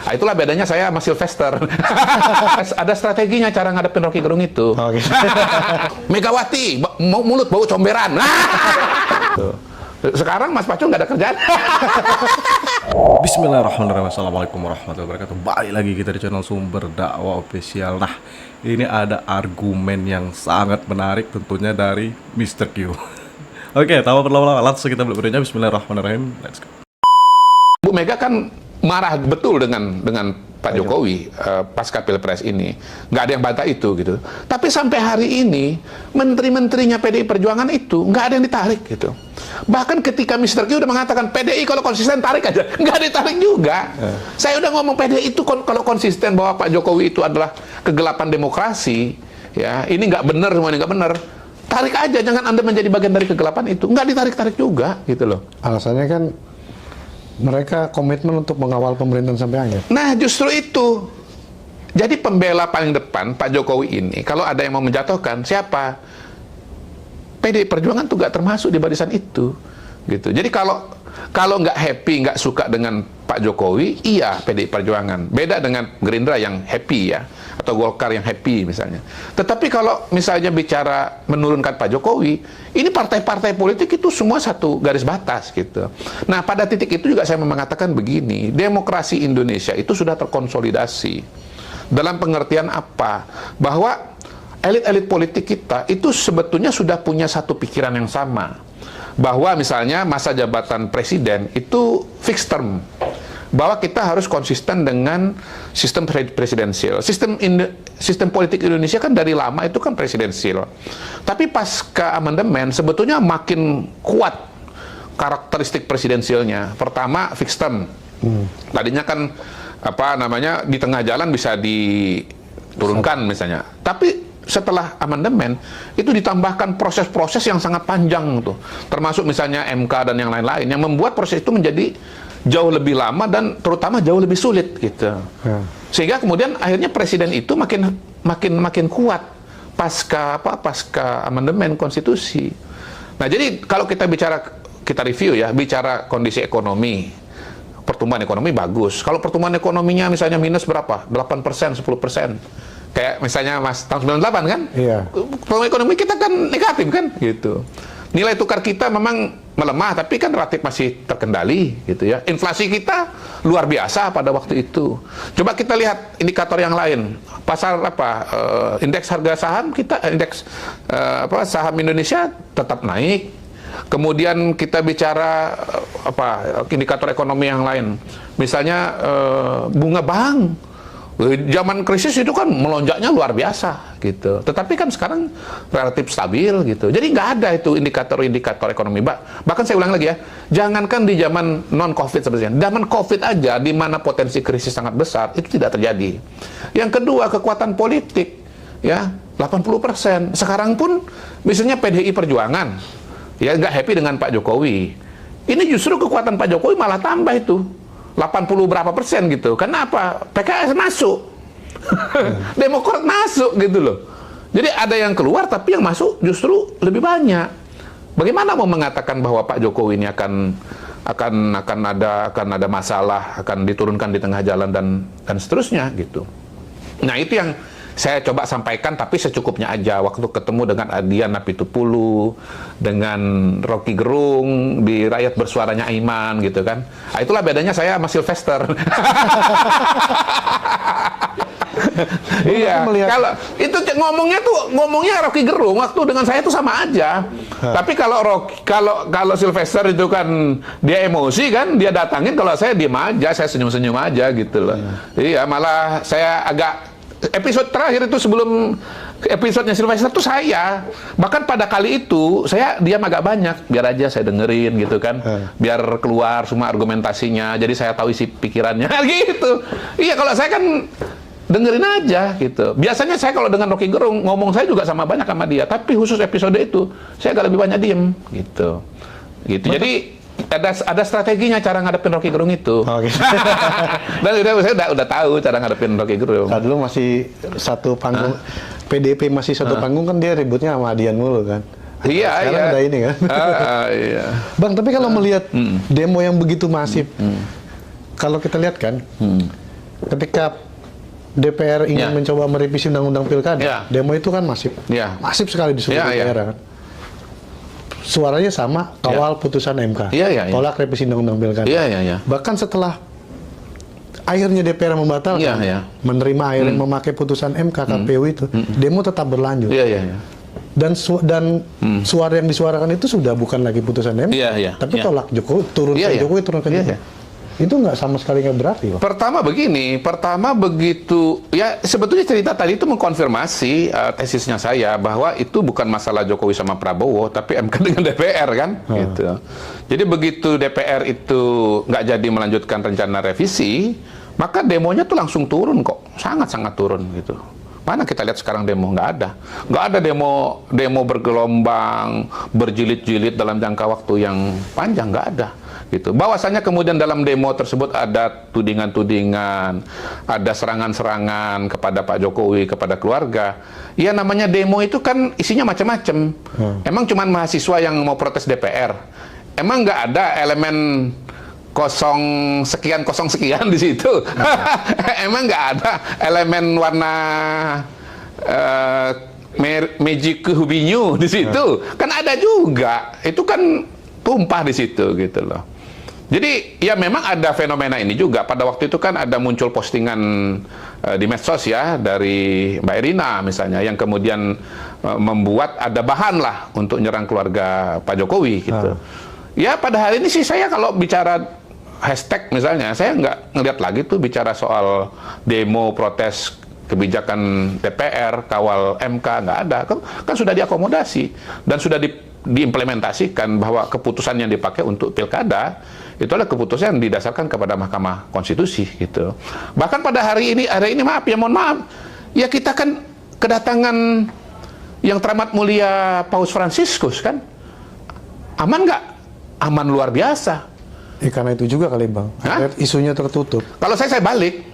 Nah, itulah bedanya saya sama Sylvester. Ada strateginya cara ngadepin Rocky Gerung itu. Oke. Megawati, mulut bau comberan. Sekarang Mas Pacul nggak ada kerjaan. Bismillahirrahmanirrahim. Assalamualaikum warahmatullahi wabarakatuh. Balik lagi kita di channel Sumber Dakwah Official. Nah, ini ada argumen yang sangat menarik tentunya dari Mr. Q. Oke, tanpa berlama-lama langsung kita mulai videonya. Bismillahirrahmanirrahim. Let's go. Bu Mega kan marah betul dengan Pak Jokowi pasca Pilpres ini. Nggak ada yang bantah itu gitu. Tapi sampai hari ini menteri-menterinya PDI Perjuangan itu nggak ada yang ditarik gitu. Bahkan ketika Mr. Q udah mengatakan PDI kalau konsisten tarik aja, nggak ditarik juga. Saya udah ngomong PDI itu kalau konsisten bahwa Pak Jokowi itu adalah kegelapan demokrasi, ya ini nggak benar, semua ini nggak benar. Tarik aja, jangan Anda menjadi bagian dari kegelapan itu. Nggak ditarik-tarik juga gitu loh. Alasannya kan mereka komitmen untuk mengawal pemerintahan sampai akhir. Nah, justru itu. Jadi pembela paling depan Pak Jokowi ini, kalau ada yang mau menjatuhkan, siapa? PDI Perjuangan tuh nggak termasuk di barisan itu, gitu. Jadi kalau nggak happy, nggak suka dengan Pak Jokowi, iya PDI Perjuangan. Beda dengan Gerindra yang happy ya, atau Golkar yang happy misalnya. Tetapi kalau misalnya bicara menurunkan Pak Jokowi, ini partai-partai politik itu semua satu garis batas gitu. Nah, pada titik itu juga saya mengatakan begini, demokrasi Indonesia itu sudah terkonsolidasi. Dalam pengertian apa? Bahwa elit-elit politik kita itu sebetulnya sudah punya satu pikiran yang sama. Bahwa misalnya masa jabatan presiden itu fixed term. Bahwa kita harus konsisten dengan sistem presidensial. Sistem politik Indonesia kan dari lama itu kan presidensial. Tapi pasca amandemen sebetulnya makin kuat karakteristik presidensialnya. Pertama fixed term. Tadinya kan apa namanya di tengah jalan bisa diturunkan misalnya. Tapi setelah amandemen itu ditambahkan proses-proses yang sangat panjang tuh, termasuk misalnya MK dan yang lain-lain yang membuat proses itu menjadi jauh lebih lama dan terutama jauh lebih sulit gitu. Sehingga kemudian akhirnya presiden itu makin kuat pasca amandemen konstitusi. Nah, jadi kalau kita review ya, bicara kondisi ekonomi, pertumbuhan ekonomi bagus. Kalau pertumbuhan ekonominya misalnya minus berapa? 8%, 10%. Kayak misalnya Mas tahun 98 kan? Iya. Pertumbuhan ekonomi kita kan negatif kan? Gitu. Nilai tukar kita memang melemah, tapi kan relatif masih terkendali gitu ya. Inflasi kita luar biasa pada waktu itu. Coba kita lihat indikator yang lain. Pasar indeks harga saham kita, saham Indonesia tetap naik. Kemudian kita bicara indikator ekonomi yang lain. Misalnya bunga bank. Zaman krisis itu kan melonjaknya luar biasa gitu. Tetapi kan sekarang relatif stabil gitu. Jadi nggak ada itu indikator-indikator ekonomi. Bahkan saya ulang lagi ya, jangankan di zaman non-COVID sebenarnya, zaman COVID aja di mana potensi krisis sangat besar itu tidak terjadi. Yang kedua, kekuatan politik ya 80%. Sekarang pun misalnya PDI Perjuangan ya nggak happy dengan Pak Jokowi. Ini justru kekuatan Pak Jokowi malah tambah itu. 80 berapa persen gitu. Kenapa? PKS masuk. Demokrat masuk gitu loh. Jadi ada yang keluar tapi yang masuk justru lebih banyak. Bagaimana mau mengatakan bahwa Pak Jokowi ini akan ada masalah, akan diturunkan di tengah jalan dan seterusnya gitu. Nah, itu yang saya coba sampaikan, tapi secukupnya aja. Waktu ketemu dengan Adian Apitupulu, dengan Rocky Gerung, di Rakyat Bersuaranya Aiman, gitu kan. Nah, itulah bedanya saya sama Sylvester. Iya, kalau itu ngomongnya Rocky Gerung, waktu dengan saya itu sama aja. Tapi kalau Sylvester itu kan dia emosi kan, dia datangin, kalau saya diem aja, saya senyum-senyum aja gitu loh. Iya, malah saya agak episode terakhir itu sebelum episodenya Sylvester tuh saya bahkan pada kali itu saya diam agak banyak biar aja saya dengerin gitu kan, biar keluar semua argumentasinya, jadi saya tahu isi pikirannya gitu. Iya, kalau saya kan dengerin aja gitu. Biasanya saya kalau dengan Rocky Gerung ngomong saya juga sama banyak sama dia, tapi khusus episode itu saya agak lebih banyak diem gitu. Jadi ada strateginya cara ngadepin Rocky Gerung itu. Oke. Dan saya udah tahu cara ngadepin Rocky Gerung. Nah, dulu masih satu panggung, PDP masih satu panggung kan dia ributnya sama Adian mulu kan. Iya, sekarang iya. ada ini kan. Iya. Bang, tapi kalau melihat demo yang begitu masif, kalau kita lihat kan, ketika DPR ingin Ya. mencoba merevisi undang-undang pilkada, Ya. demo itu kan masif, Ya. masif sekali di seluruh Ya, ya. daerah. Kan. Suaranya sama, kawal putusan MK, Ya, ya, ya. tolak revisi undang-undang pilkada. Iya, iya, iya. Bahkan setelah akhirnya DPR membatalkan, Ya, ya. menerima akhirnya memakai putusan MK KPU itu, demo tetap berlanjut. Iya, iya, iya. Dan suara yang disuarakan itu sudah bukan lagi putusan MK, Iya, iya. tapi Iya. tolak Jokowi, turunkan Iya, iya. Jokowi, turunkan Iya, Jokowi. iya. Itu nggak sama sekali nggak berarti, Pak. Pertama begitu, ya sebetulnya cerita tadi itu mengkonfirmasi tesisnya saya bahwa itu bukan masalah Jokowi sama Prabowo, tapi MK dengan DPR kan, gitu. Jadi begitu DPR itu nggak jadi melanjutkan rencana revisi, maka demonya tuh langsung turun kok, sangat-sangat turun gitu. Mana kita lihat sekarang demo? Nggak ada demo bergelombang, berjilid-jilid dalam jangka waktu yang panjang, nggak ada. Gitu. Bahwasanya kemudian dalam demo tersebut ada tudingan-tudingan, ada serangan-serangan kepada Pak Jokowi, kepada keluarga. Ya namanya demo itu kan isinya macam-macam. Emang cuman mahasiswa yang mau protes DPR? Emang nggak ada elemen kosong sekian di situ? Emang nggak ada elemen warna magic hubinyu di situ? Kan ada juga. Itu kan tumpah di situ gitu loh. Jadi ya memang ada fenomena ini juga. Pada waktu itu kan ada muncul postingan di medsos ya dari Mbak Irina misalnya yang kemudian membuat ada bahan lah untuk nyerang keluarga Pak Jokowi gitu. Ya pada hari ini sih saya kalau bicara hashtag misalnya, saya nggak ngeliat lagi tuh bicara soal demo protes kebijakan DPR, kawal MK, nggak ada. Kan sudah diakomodasi dan sudah diimplementasikan bahwa keputusan yang dipakai untuk pilkada itu adalah keputusan yang didasarkan kepada Mahkamah Konstitusi gitu. Bahkan pada hari ini mohon maaf, ya kita kan kedatangan yang teramat mulia Paus Fransiskus kan, aman nggak? Aman luar biasa. Karena itu juga kali Bang, isunya tertutup. Kalau saya balik.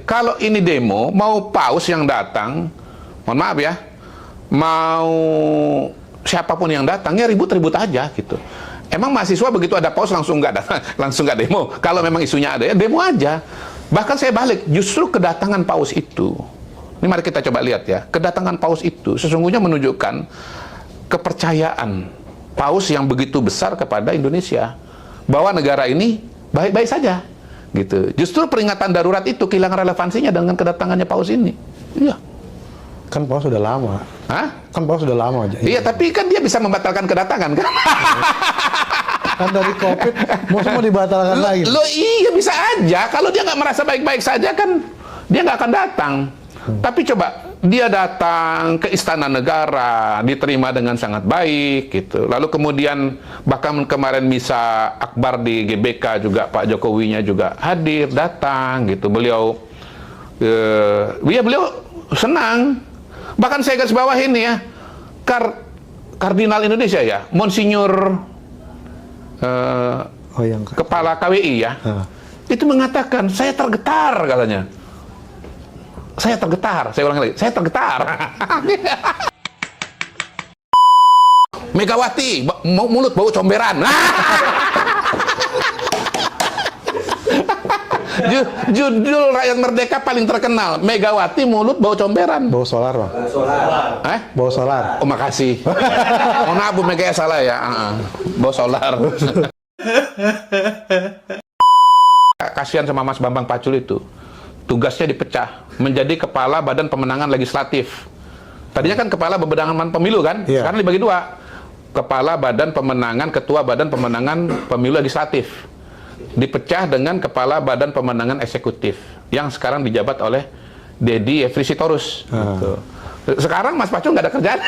Kalau ini demo, mau paus yang datang, mohon maaf ya, mau siapapun yang datang, ya ribut-ribut aja gitu. Emang mahasiswa begitu ada paus langsung nggak datang, langsung nggak demo. Kalau memang isunya ada, ya demo aja. Bahkan saya balik, justru kedatangan paus itu, ini mari kita coba lihat ya, kedatangan paus itu sesungguhnya menunjukkan kepercayaan paus yang begitu besar kepada Indonesia, bahwa negara ini baik-baik saja. Gitu. Justru peringatan darurat itu kehilangan relevansinya dengan kedatangannya paus ini. Iya. Kan paus sudah lama. Hah? Kan paus sudah lama aja. Iya, tapi kan dia bisa membatalkan kedatangan kan? Kan dari COVID mau dibatalkan lagi. Lo iya bisa aja. Kalau dia nggak merasa baik-baik saja kan dia nggak akan datang. Tapi coba dia datang ke Istana Negara, diterima dengan sangat baik gitu. Lalu kemudian bahkan kemarin misa akbar di GBK juga Pak Jokowinya juga hadir, datang gitu. Beliau senang. Bahkan saya garis bawah ini ya, Kardinal Indonesia ya, Monsinyur Kepala KWI ya, itu mengatakan saya tergetar katanya. Saya tergetar, saya ulang lagi, saya tergetar. Megawati, mulut bau comberan. Judul Rakyat Merdeka paling terkenal, Megawati mulut bau comberan. Bau solar, Bang. Bau solar. Oh, makasih. Oh, maaf Bu Mega, salah ya. Bau solar. Kasihan sama Mas Bambang Pacul itu. Tugasnya dipecah menjadi Kepala Badan Pemenangan Legislatif. Tadinya kan Kepala Pemenangan Pemilu kan? Iya. Sekarang dibagi dua. Kepala Badan Pemenangan, Ketua Badan Pemenangan Pemilu Legislatif. Dipecah dengan Kepala Badan Pemenangan Eksekutif yang sekarang dijabat oleh Dedi Efri Sitorus. Gitu. Sekarang Mas Pacul nggak ada kerjaan.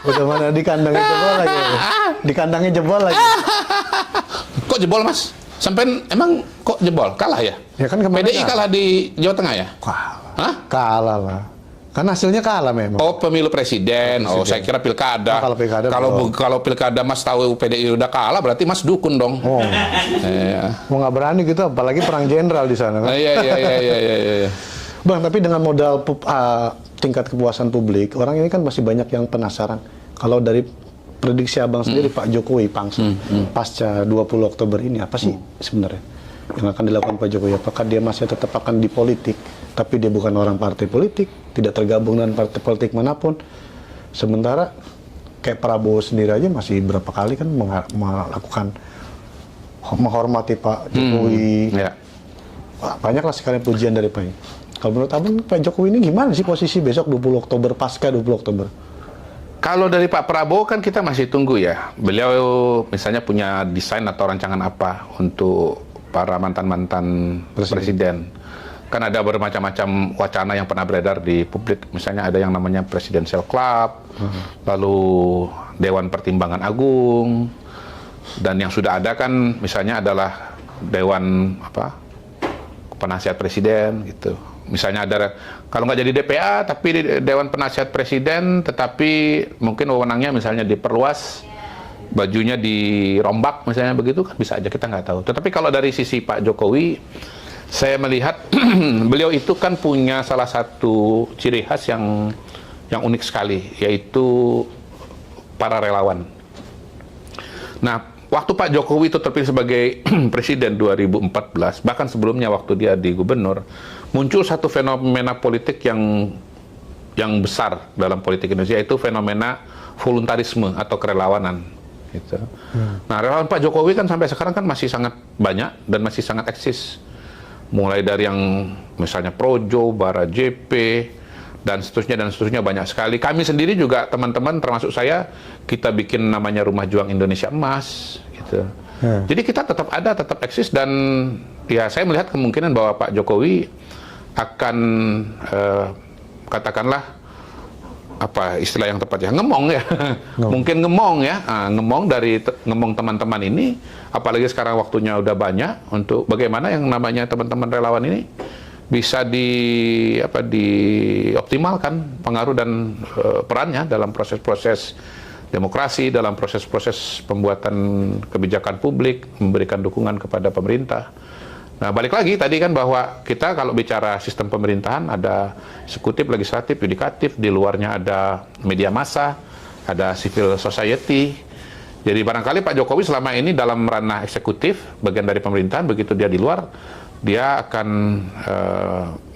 Udah mana di kandangnya jebol lagi. Di kandangnya jebol lagi. Kok jebol Mas? Sampai emang kok jebol? Kalah ya? Ya kan kemarin PDI kalah di Jawa Tengah ya? Kalah. Hah? Kalah lah. Kan hasilnya kalah memang. Oh, pemilu presiden. Oh, saya kira pilkada. Oh, kalau pilkada kalau pilkada Mas tahu PDI udah kalah, berarti Mas dukun dong. Oh. Iya. Mau nggak berani gitu, apalagi perang jenderal di sana kan. Iya. Bang, tapi dengan modal tingkat kepuasan publik, orang ini kan masih banyak yang penasaran. Kalau dari prediksi abang sendiri Pak Jokowi pasca 20 Oktober ini apa sih sebenarnya yang akan dilakukan Pak Jokowi? Apakah dia masih tetap akan di politik, tapi dia bukan orang partai politik, tidak tergabung dengan partai politik manapun? Sementara kayak Prabowo sendiri aja masih berapa kali kan melakukan menghormati Pak Jokowi. Wah, banyaklah sekali pujian dari Pak. Kalau menurut abang Pak Jokowi ini gimana sih posisi besok 20 Oktober pasca 20 Oktober? Kalau dari Pak Prabowo kan kita masih tunggu ya. Beliau misalnya punya desain atau rancangan apa untuk para mantan-mantan presiden. Kan ada bermacam-macam wacana yang pernah beredar di publik. Misalnya ada yang namanya Presidential Club, lalu Dewan Pertimbangan Agung, dan yang sudah ada kan misalnya adalah Dewan Penasihat Presiden gitu. Misalnya ada, kalau nggak jadi DPA, tapi Dewan Penasihat Presiden, tetapi mungkin wewenangnya misalnya diperluas, bajunya dirombak, misalnya begitu, kan bisa aja, kita nggak tahu. Tetapi kalau dari sisi Pak Jokowi, saya melihat beliau itu kan punya salah satu ciri khas yang unik sekali, yaitu para relawan. Nah, waktu Pak Jokowi itu terpilih sebagai presiden 2014, bahkan sebelumnya waktu dia di gubernur, muncul satu fenomena politik yang besar dalam politik Indonesia, yaitu fenomena voluntarisme atau kerelawanan. Gitu. Nah, relawan Pak Jokowi kan sampai sekarang kan masih sangat banyak dan masih sangat eksis. Mulai dari yang misalnya Projo, Bara JP, dan seterusnya banyak sekali. Kami sendiri juga, teman-teman termasuk saya, kita bikin namanya Rumah Juang Indonesia Emas gitu. Jadi kita tetap ada, tetap eksis, dan ya saya melihat kemungkinan bahwa Pak Jokowi akan katakanlah apa istilah yang tepat ya, ngemong ya. Mungkin ngemong ya, ngemong teman-teman ini, apalagi sekarang waktunya udah banyak untuk bagaimana yang namanya teman-teman relawan ini bisa dioptimalkan pengaruh dan perannya dalam proses-proses demokrasi, dalam proses-proses pembuatan kebijakan publik, memberikan dukungan kepada pemerintah. Nah, balik lagi tadi kan bahwa kita kalau bicara sistem pemerintahan ada eksekutif, legislatif, yudikatif, di luarnya ada media massa, ada civil society. Jadi barangkali Pak Jokowi selama ini dalam ranah eksekutif, bagian dari pemerintahan, begitu dia di luar, dia akan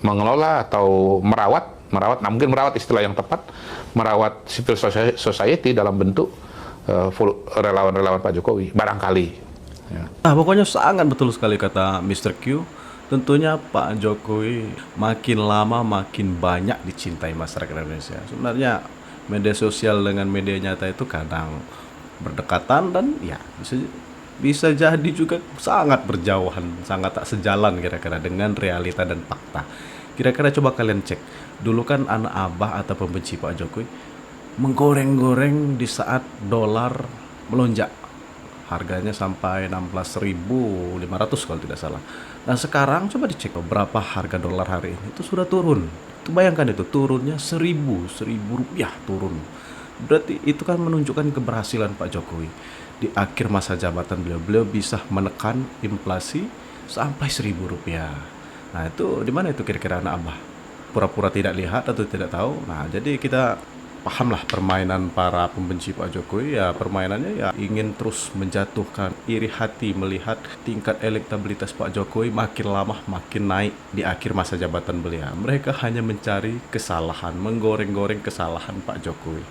mengelola atau merawat, nah mungkin merawat istilah yang tepat, merawat civil society dalam bentuk relawan-relawan Pak Jokowi, barangkali. Ya. Nah, pokoknya sangat betul sekali kata Mr. Q. Tentunya Pak Jokowi makin lama makin banyak dicintai masyarakat Indonesia. Sebenarnya media sosial dengan media nyata itu kadang berdekatan dan ya bisa jadi juga sangat berjauhan, sangat tak sejalan kira-kira dengan realita dan fakta. Kira-kira coba kalian cek. Dulu kan anak abah atau pembenci Pak Jokowi menggoreng-goreng di saat dolar melonjak. Harganya sampai 16.500 kalau tidak salah. Nah, sekarang coba dicek berapa harga dolar hari ini. Itu sudah turun. Itu bayangkan itu turunnya 1.000 rupiah turun. Berarti itu kan menunjukkan keberhasilan Pak Jokowi. Di akhir masa jabatan beliau bisa menekan inflasi sampai 1.000 rupiah. Nah, itu di mana itu kira-kira anak abah? Pura-pura tidak lihat atau tidak tahu. Nah, jadi kita pahamlah permainan para pembenci Pak Jokowi. Ya, permainannya ya ingin terus menjatuhkan, iri hati melihat tingkat elektabilitas Pak Jokowi makin lama makin naik di akhir masa jabatan beliau. Mereka hanya mencari kesalahan, menggoreng-goreng kesalahan Pak Jokowi.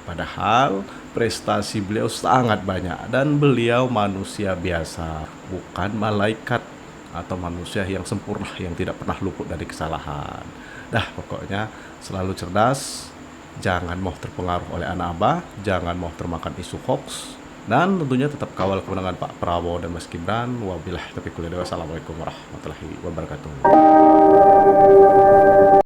Padahal prestasi beliau sangat banyak dan beliau manusia biasa, bukan malaikat atau manusia yang sempurna yang tidak pernah luput dari kesalahan. Dah, pokoknya selalu cerdas, jangan mau terpengaruh oleh anak abah, jangan mau termakan isu hoax, dan tentunya tetap kawal kemenangan Pak Prabowo dan Mas Gibran. Wabillahi taufiq wal hidayah. Wassalamualaikum warahmatullahi wabarakatuh.